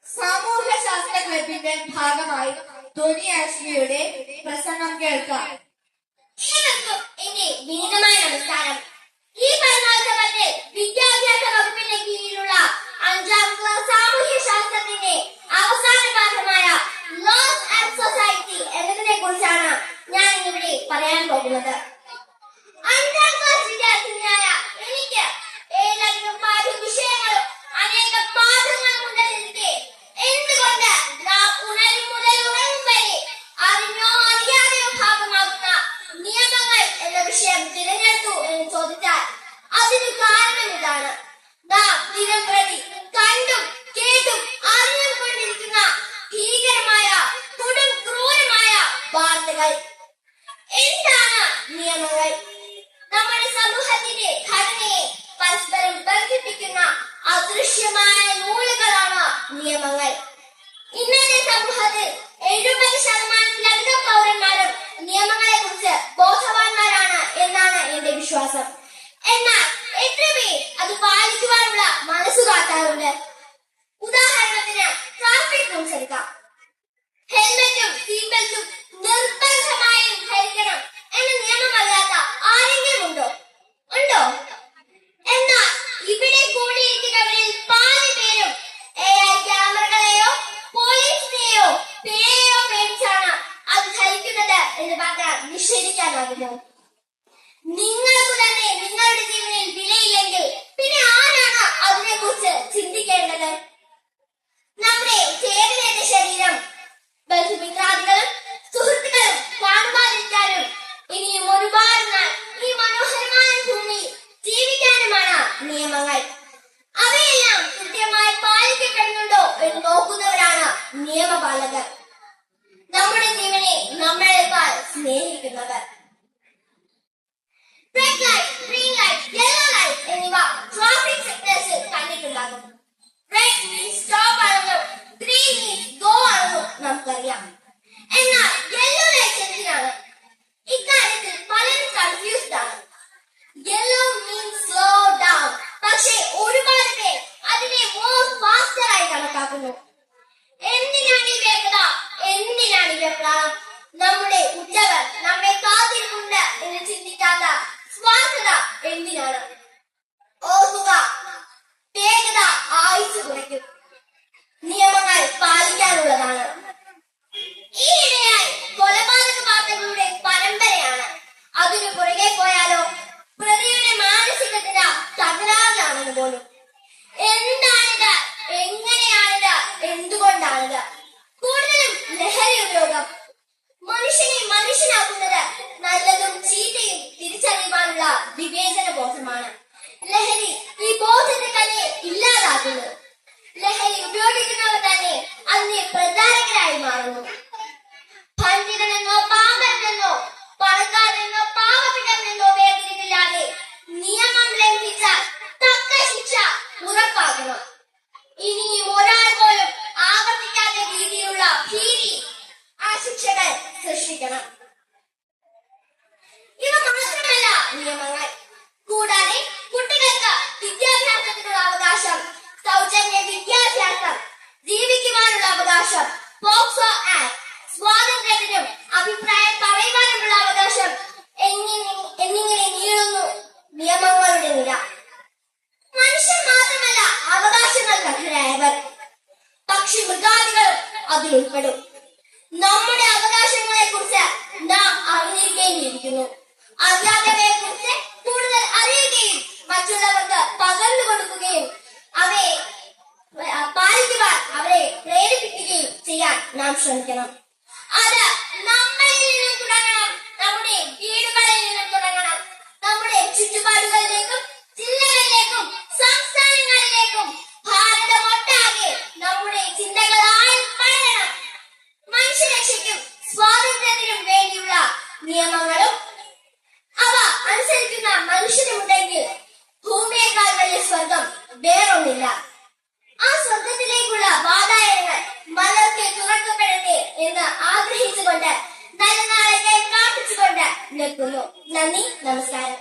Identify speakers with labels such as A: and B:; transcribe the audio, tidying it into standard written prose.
A: സാമൂഹ്യശാസ്ത്ര ക്ലബിന്റെ ഭാഗമായി ധ്വനി ആശ്രിയുടെ പ്രസംഗം കേൾക്കാം.
B: ഏവർക്കും എന്റെ വിനീതമായ നമസ്കാരം. ഈ പരമാവധി വിദ്യാഭ്യാസ വകുപ്പിന്റെ കീഴിലുള്ള 5ാം ക്ലാസ് സാമൂഹ്യശാസ്ത്രത്തിന്റെ അവസാന പാഠമായ ലോസ് ആൻഡ് സൊസൈറ്റി എന്നതിനെ കുറിച്ചാണ് ഞാൻ ഇവിടെ പറയാൻ പോകുന്നത്. 5ാം ക്ലാസ് വിദ്യാർത്ഥിനിയായ എനിക്ക് ഏതെങ്കിലും പാഠ്യവിഷയങ്ങളും അനേകം പാഠങ്ങളും ഉണ്ടെന്നിരിക്കെ എന്തുകൊണ്ട് നാം ഉണരും മുതൽ ഉറങ്ങും വരെ അറിഞ്ഞോ അറിയാതെയോ ഭാഗമാകുന്ന നിയമങ്ങൾ എന്ന വിഷയം തിരഞ്ഞെടുത്തു എന്ന് ചോദിച്ചാൽ അതിന് കാരണം ഇതാണ്. നാം ദിനംപ്രതി കണ്ടും കേട്ടും അറിഞ്ഞും കൊണ്ടിരിക്കുന്ന ഭീകരമായ കൊടും ക്രൂരമായ വാർത്തകൾ. എന്താണ് നിയമങ്ങൾ? നമ്മുടെ സമൂഹത്തിന്റെ ഘടനയെ പരസ്പരം ബന്ധിപ്പിക്കുന്ന അദൃശ്യമായ നൂലുകളാണ് നിയമങ്ങൾ. ഇന്നത്തെ സമൂഹത്തിൽ 70% പൗരന്മാരും നിയമങ്ങളെ കുറിച്ച് ബോധവാന്മാരാണ് എന്നാണ് എന്റെ വിശ്വാസം. എന്നാൽ എത്ര പേർ അത് പാലിക്കുവാനുള്ള മനസ്സ് കാട്ടാറുണ്ട്? ഉദാഹരണത്തിന് ട്രാഫിക് റൂൾസ് എടുക്കാം. ഹെൽമെറ്റും സീറ്റ് ബെൽറ്റും നിർബന്ധമായും ധരിക്കണം എന്ന നിയമമല്ലാത്ത ആരെങ്കിലും ഉണ്ടോ? എന്നാൽ ഇവിടെ കൂടിയിരിക്കുന്നവരിൽ പാതി പേരും ക്യാമറകളെയോ പോലീസിനെയോ പേയോ പേടിച്ചാണ് അത് ധരിക്കുന്നത് എന്ന് പറഞ്ഞാൽ നിഷേധിക്കാനാകുമോ? നിങ്ങൾക്ക് തന്നെ നിങ്ങളുടെ ജീവനിൽ വിലയില്ലെങ്കിൽ പിന്നെ ആരാണ് അതിനെ കുറിച്ച് ചിന്തിക്കേണ്ടത്? നമ്മുടെ ചേതനയുടെ ശരീരം ബന്ധുമിത്രാദികളും സുഹൃത്തുക്കളും കാണുവാതിരിക്കാനും ഇനിയും ഒരുപാട് നാൾ ഈ മനോഹരമായ ഭൂമിയിൽ ജീവിക്കാനുമാണ് നിയമങ്ങൾ. അവയെല്ലാം കൃത്യമായി പാലിക്കപ്പെടുന്നുണ്ടോ എന്ന് നോക്കുന്നവരാണ് നിയമപാലകർ, നമ്മുടെ ജീവനെ നമ്മളെക്കാൾ സ്നേഹിക്കുന്നവർ. Red light, green light, yellow light എന്നിവ ട്രാഫിക് സിഗ്നൽസിൽ കണ്ടിട്ടുണ്ടാകും. റെഡ് മീൻസ് സ്റ്റോപ്പ് ആണെന്നും ഗ്രീൻ മീൻസ് ഗോ ആണെന്നും നമുക്കറിയാം. എന്നാൽ യെല്ലോ ലൈറ്റ് എന്തിനാണ്? ഇക്കാര്യത്തിൽ പലരും കൺഫ്യൂസ്ഡ് ആണ്. യെല്ലോ മീൻസ് സ്ലോ ഡൗൺ, പക്ഷേ ഒരുപാട് പേർ അതിനെ മോർ ഫാസ്റ്റർ ആയി കണക്കാക്കുന്നു. എന്തിനാണ് ഈ വേഗത? എന്തിനാണ് ഈ വെപ്രാളം? നമ്മുടെ ഉറ്റവർ നമ്മെ കാത്തിരിപ്പുണ്ട് എന്ന് ചിന്തിക്കാത്ത സ്വാർത്ഥത എന്തിനാണ്? ഓർക്കുക, വേഗത ആയുസ് കുറയ്ക്കും. നിയമങ്ങൾ പാലിക്കാനുള്ളതാണ്. ഈയിടെയായി കൊലപാതക വാർത്തകളുടെ പരമ്പരയാണ്. അതിനു പുറകെ പോയാലോ പ്രതിയുടെ മാനസിക നില തകരാറിലാണെന്ന് പോലും. എന്താണിത്? എങ്ങനെയാണിത്? എന്തുകൊണ്ടാണിത്? കൂടുതലും ലഹരി ഉപയോഗം. മനുഷ്യനെ മനുഷ്യനാക്കുന്നത് നല്ലതും ചീത്തയും തിരിച്ചറിയുവാനുള്ള വിവേചന ബോധമാണ്. ലഹരി ഈ ബോധത്തെ തന്നെ ഇല്ലാതാക്കുന്നു. ലഹരി ഉപയോഗിക്കുന്നവർ തന്നെ അതിനെ പ്രചാരകരായി മാറുന്നു. പണ്ഡിതനെന്നോ പാമ്പനെന്നോ പണക്കാരനെന്നോ പാവപ്പെട്ടവനെന്നോ വേർതിരിവില്ലാതെ നിയമം ലംഘിച്ചാൽ തക്ക ശിക്ഷ ഉറപ്പാക്കണം. ഇനിയും ഒരാൾ പോലും ആവർത്തിക്കാത്ത രീതിയിലുള്ള ഭീതി ആ ശിക്ഷകൾ സൃഷ്ടിക്കണം. ഇവ മാത്രമല്ല നിയമങ്ങൾ. കൂടാതെ കുട്ടികൾക്ക് വിദ്യാഭ്യാസത്തിനുള്ള അവകാശം, സൗജന്യ വിദ്യാഭ്യാസം, ജീവിക്കുവാനുള്ള അവകാശം, പോക്സോ ആക്ട്, സ്വാതന്ത്ര്യത്തിനും അഭിപ്രായം പറയുവാനുമുള്ള അവകാശം എന്നിങ്ങനെ നീളുന്നു നിയമങ്ങളുടെ നില. മനുഷ്യൻ മാത്രമല്ല അവകാശങ്ങൾക്ക് അർഹരായവർ, പക്ഷി മൃഗാദികളും അതിലുൾപ്പെടും. നമ്മുടെ അവകാശങ്ങളെ കുറിച്ച് നാം അറിഞ്ഞിരിക്കേണ്ടിയിരിക്കുന്നു. അറിയാത്തവയെ കുറിച്ച് കൂടുതൽ അറിയുകയും മറ്റുള്ളവർക്ക് പകർന്നു കൊടുക്കുകയും അവയെ പാലിക്കുവാൻ അവരെ പ്രേരിപ്പിക്കുകയും ചെയ്യാൻ നാം ശ്രമിക്കണം. അത് നമ്മളിൽ നിന്നും തുടങ്ങണം, നമ്മുടെ വീടുകളിൽ നിന്നും തുടങ്ങണം. നമ്മുടെ ചുറ്റുപാടുകളിലേക്കും ജില്ലകളിലേക്കും സംസ്ഥാനങ്ങളിലേക്കും ഭാരതമൊട്ടാകെ നമ്മുടെ ചിന്തകളായി പടരണം. മനുഷ്യരക്ഷയ്ക്കും സ്വാതന്ത്ര്യത്തിനും വേണ്ടിയുള്ള നിയമങ്ങളും അവ അനുസരിക്കുന്ന മനുഷ്യരുമുണ്ടെങ്കിൽ ഭൂമിയേക്കാൾ വലിയ സ്വർഗം വേറൊന്നില്ല. ആ സ്വർഗത്തിലേക്കുള്ള വാതായനങ്ങൾ മലർക്ക് തുറക്കപ്പെടട്ടെ എന്ന് ആഗ്രഹിച്ചുകൊണ്ട് നല്ല നാളെ പ്രാർത്ഥിച്ചുകൊണ്ട് നിൽക്കുന്നു. നന്ദി, നമസ്കാരം.